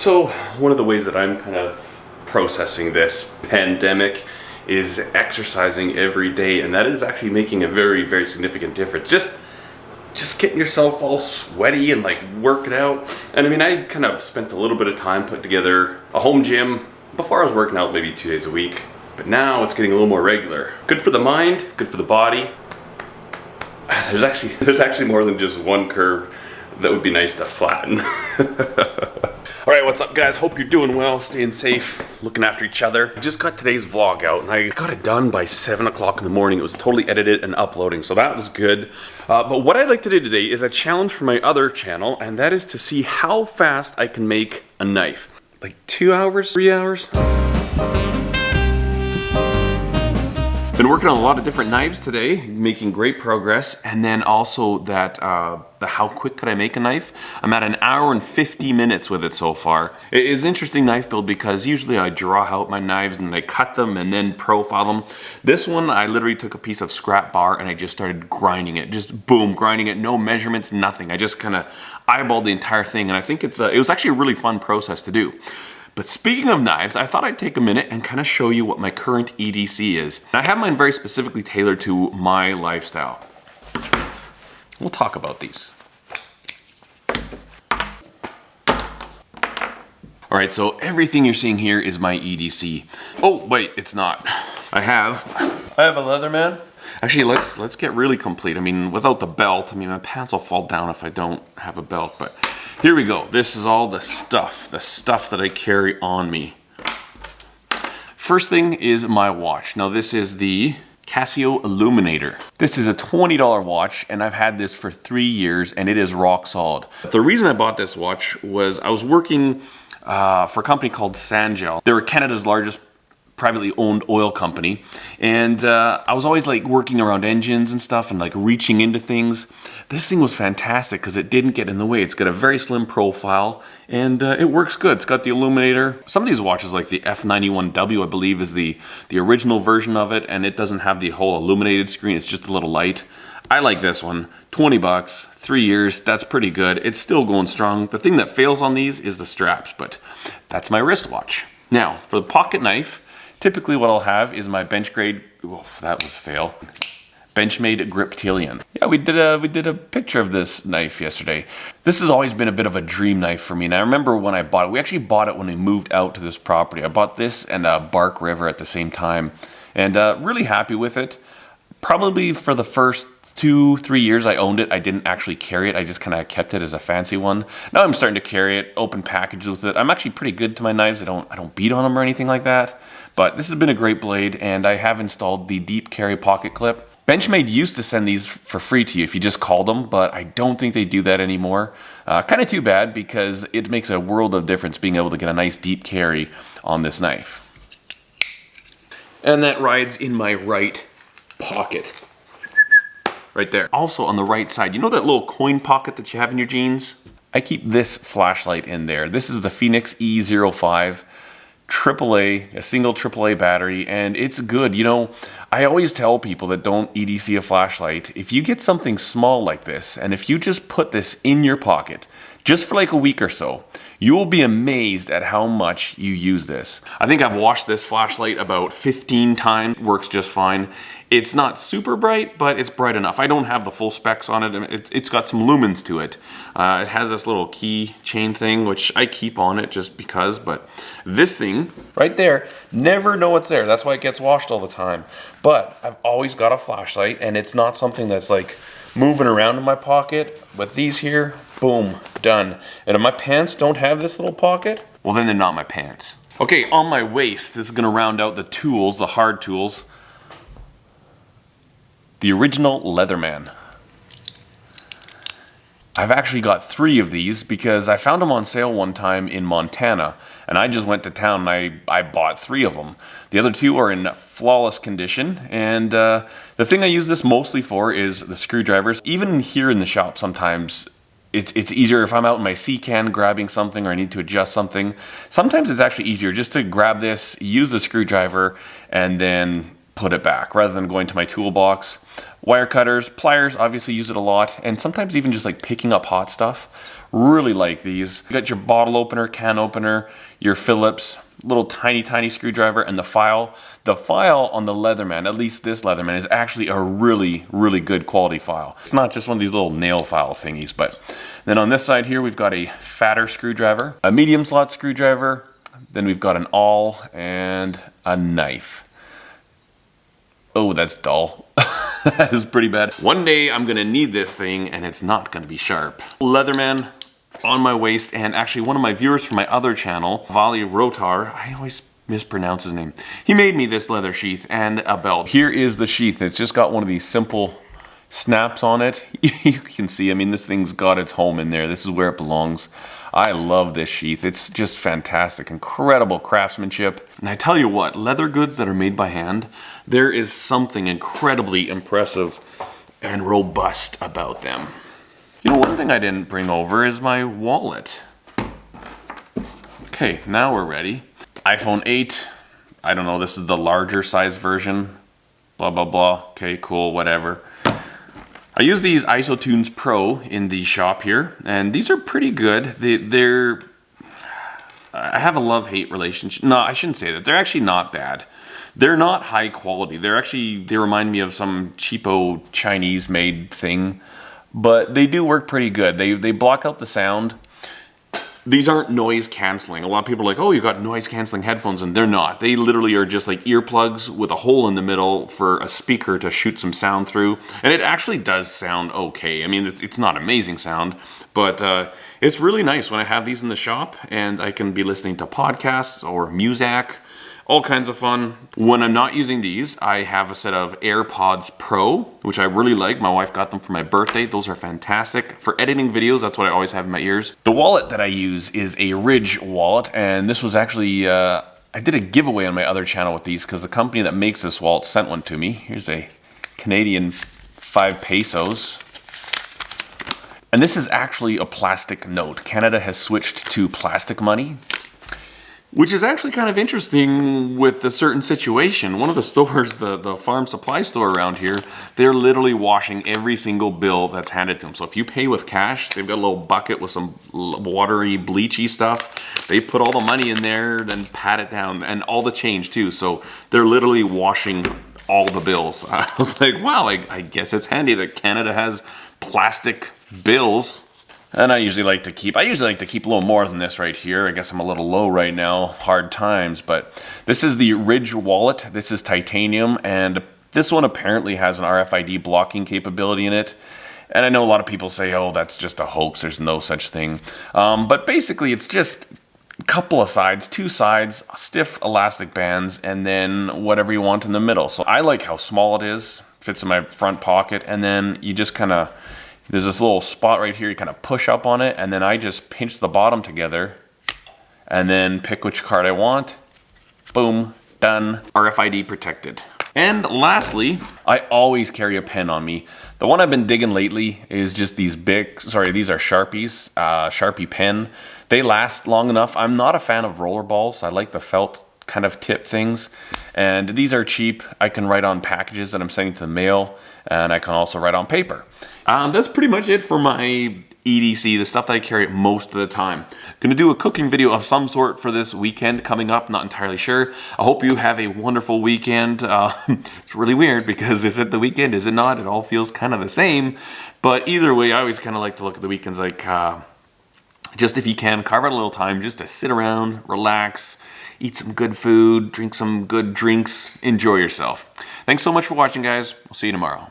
So one of the ways that I'm kind of processing this pandemic is exercising every day, and that is actually making a very, very significant difference. Just getting yourself all sweaty and like working out. And I mean, I kind of spent a little bit of time putting together a home gym. Before I was working out maybe 2 days a week, but now it's getting a little more regular. Good for the mind, good for the body. There's actually more than just one curve that would be nice to flatten. All right, what's up guys? Hope you're doing well, staying safe, looking after each other. I just got today's vlog out and I got it done by 7 o'clock in the morning. It was totally edited and uploading, so that was good. But what I'd like to do today is a challenge for my other channel, and that is to see how fast I can make a knife. Like 2 hours, 3 hours? Been working on a lot of different knives today, making great progress, and then also that the how quick could I make a knife? I'm at 1 hour and 50 minutes with it so far. It is an interesting knife build because usually I draw out my knives and I cut them and then profile them. This one, I literally took a piece of scrap bar and I just started grinding it, just boom, grinding it, no measurements, nothing. I just kind of eyeballed the entire thing, and I think it was actually a really fun process to do. But speaking of knives, I thought I'd take a minute and kind of show you what my current EDC is. I have mine very specifically tailored to my lifestyle. We'll talk about these. All right, so everything you're seeing here is my EDC. Oh, wait, it's not. I have a Leatherman. Actually, let's get really complete. I mean, without the belt, I mean, my pants will fall down if I don't have a belt, but here we go. This is all the stuff that I carry on me. First thing is my watch. Now this is the Casio Illuminator. This is a $20 watch, and I've had this for 3 years, and it is rock solid. The reason I bought this watch was I was working for a company called Sangel. They were Canada's largest privately owned oil company, and I was always like working around engines and stuff and like reaching into things. This thing was fantastic because it didn't get in the way. It's got a very slim profile and it works good. It's got the illuminator. Some of these watches, like the F91W, I believe is the original version of it, and it doesn't have the whole illuminated screen. It's just a little light. I like this one. 20 bucks, 3 years, that's pretty good. It's still going strong. The thing that fails on these is the straps, but that's my wristwatch. Now, for the pocket knife, typically what I'll have is my Benchgrade, oh, that was a fail, Benchmade Griptilian. Yeah, we did a picture of this knife yesterday. This has always been a bit of a dream knife for me, and I remember when I bought it, we actually bought it when we moved out to this property. I bought this and a Bark River at the same time, and really happy with it. Probably for the first 2-3 years I owned it, I didn't actually carry it. I just kind of kept it as a fancy one. Now I'm starting to carry it, open packages with it. I'm actually pretty good to my knives. I don't beat on them or anything like that. But this has been a great blade, and I have installed the deep carry pocket clip. Benchmade used to send these for free to you if you just called them, but I don't think they do that anymore. Kind of too bad, because it makes a world of difference being able to get a nice deep carry on this knife. And that rides in my right pocket. Right there. Also on the right side, you know that little coin pocket that you have in your jeans? I keep this flashlight in there. This is the Phoenix E05 AAA, a single AAA battery, and it's good. You know, I always tell people that don't EDC a flashlight, if you get something small like this, and if you just put this in your pocket, just for like a week or so, you will be amazed at how much you use this. I think I've washed this flashlight about 15 times, works just fine. It's not super bright, but it's bright enough. I don't have the full specs on it. It's got some lumens to it. It has this little key chain thing, which I keep on it just because, but this thing right there, never know it's there. That's why it gets washed all the time. But I've always got a flashlight, and it's not something that's like moving around in my pocket. With these here, boom, done. And if my pants don't have this little pocket, well then they're not my pants. Okay, on my waist, this is gonna round out the tools, the hard tools. The original Leatherman. I've actually got 3 of these because I found them on sale one time in Montana, and I just went to town and I bought 3 of them. The other 2 are in flawless condition, and the thing I use this mostly for is the screwdrivers. Even here in the shop sometimes, it's easier if I'm out in my C-can grabbing something or I need to adjust something. Sometimes it's actually easier just to grab this, use the screwdriver, and then put it back rather than going to my toolbox. Wire cutters, pliers, obviously use it a lot, and sometimes even just like picking up hot stuff. Really like these. You got your bottle opener, can opener, your Phillips, little tiny screwdriver, and the file. The file on the Leatherman, at least this Leatherman, is actually a really good quality file. It's not just one of these little nail file thingies, but then on this side here, we've got a fatter screwdriver, a medium slot screwdriver, then we've got an awl and a knife. Oh, that's dull. That is pretty bad. One day I'm gonna need this thing and it's not gonna be sharp. Leatherman on my waist, and actually one of my viewers from my other channel, Vali Rotar, I always mispronounce his name. He made me this leather sheath and a belt. Here is the sheath. It's just got one of these simple snaps on it. You can see, I mean, this thing's got its home in there. This is where it belongs. I love this sheath. It's just fantastic, incredible craftsmanship. And I tell you what, leather goods that are made by hand, there is something incredibly impressive and robust about them. You know, one thing I didn't bring over is my wallet. Okay, now we're ready. iPhone 8, I don't know, this is the larger size version. Blah, blah, blah. Okay, cool, whatever. I use these IsoTunes Pro in the shop here, and these are pretty good. They're I have a love-hate relationship. No, I shouldn't say that. They're actually not bad. They're not high quality. They remind me of some cheapo Chinese-made thing, but they do work pretty good. They block out the sound. These aren't noise canceling. A lot of people are like, oh, you got noise canceling headphones, and they're not. They literally are just like earplugs with a hole in the middle for a speaker to shoot some sound through. And it actually does sound okay. I mean, it's not amazing sound, but it's really nice when I have these in the shop and I can be listening to podcasts or music. All kinds of fun. When I'm not using these, I have a set of AirPods Pro, which I really like. My wife got them for my birthday. Those are fantastic. For editing videos, that's what I always have in my ears. The wallet that I use is a Ridge wallet, and this was actually, I did a giveaway on my other channel with these because the company that makes this wallet sent one to me. Here's a Canadian 5 pesos. And this is actually a plastic note. Canada has switched to plastic money, which is actually kind of interesting with a certain situation. One of the stores, the farm supply store around here, they're literally washing every single bill that's handed to them. So if you pay with cash, they've got a little bucket with some watery, bleachy stuff. They put all the money in there, then pat it down, and all the change too. So they're literally washing all the bills. I was like, wow, I guess it's handy that Canada has plastic bills. And I usually like to keep a little more than this right here. I guess I'm a little low right now, hard times, but this is the Ridge wallet. This is titanium, and this one apparently has an RFID blocking capability in it. And I know a lot of people say, oh, that's just a hoax, there's no such thing. But basically it's just a couple of sides, 2 sides, stiff elastic bands, and then whatever you want in the middle. So I like how small it is, fits in my front pocket, and then you just kind of, there's this little spot right here, you kind of push up on it, and then I just pinch the bottom together and then pick which card I want. Boom, done. RFID protected. And lastly, I always carry a pen on me. The one I've been digging lately is just these these are Sharpies, Sharpie pen. They last long enough. I'm not a fan of roller balls. I like the felt kind of tip things, and these are cheap. I can write on packages that I'm sending to the mail, and I can also write on paper. That's pretty much it for my EDC, the stuff that I carry most of the time. Gonna do a cooking video of some sort for this weekend coming up, not entirely sure. I hope you have a wonderful weekend. It's really weird because is it the weekend, is it not? It all feels kind of the same, but either way, I always kind of like to look at the weekends like, just if you can, carve out a little time just to sit around, relax, eat some good food, drink some good drinks, enjoy yourself. Thanks so much for watching, guys. I'll see you tomorrow.